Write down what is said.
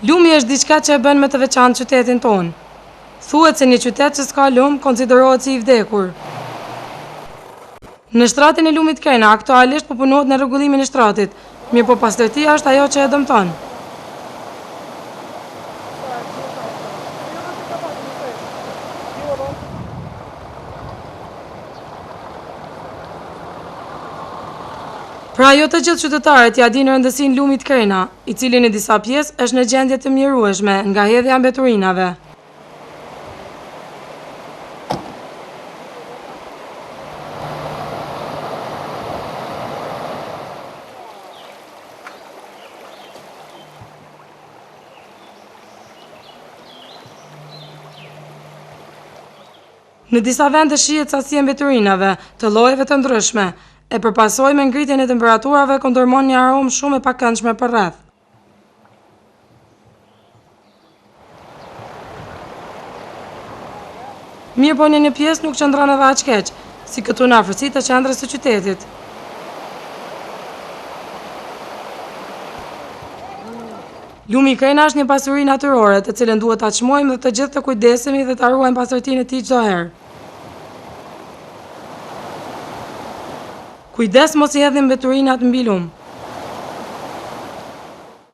Lumi është diçka që e bën me të veçantë qytetin tonë. Thuhet se një qytet që s'ka lum konsiderohet si i vdekur. Në shtratin e lumit Kena, aktualisht po punohet në rregullimin e shtratit, mirë po pastërtia është ajo që e dëmton. Pra jo të gjithë qytetarët ja dinë rëndësinë lumit Kena, i cili në disa pjesë është në gjendje të mjerueshme nga hedhja e mbeturinave. Në disa vende shihet sasi e mbeturinave të llojeve të ndryshme, e përpasoj me ngritjen e temperaturave ku ndërmon një aromë shumë e pakëndshme përreth. Mirë po në një pjesë nuk qëndron edhe aq keq, si këtu në afërsitë të qendrës së qytetit. Lumi Kena është një pasuri natyrore, të cilën duhet ta çmojmë dhe të gjithë të kujdesemi dhe ta ruajmë pastërtinë e tij çdo herë. Kujdes mos I hedhim mbeturinat mbi lum.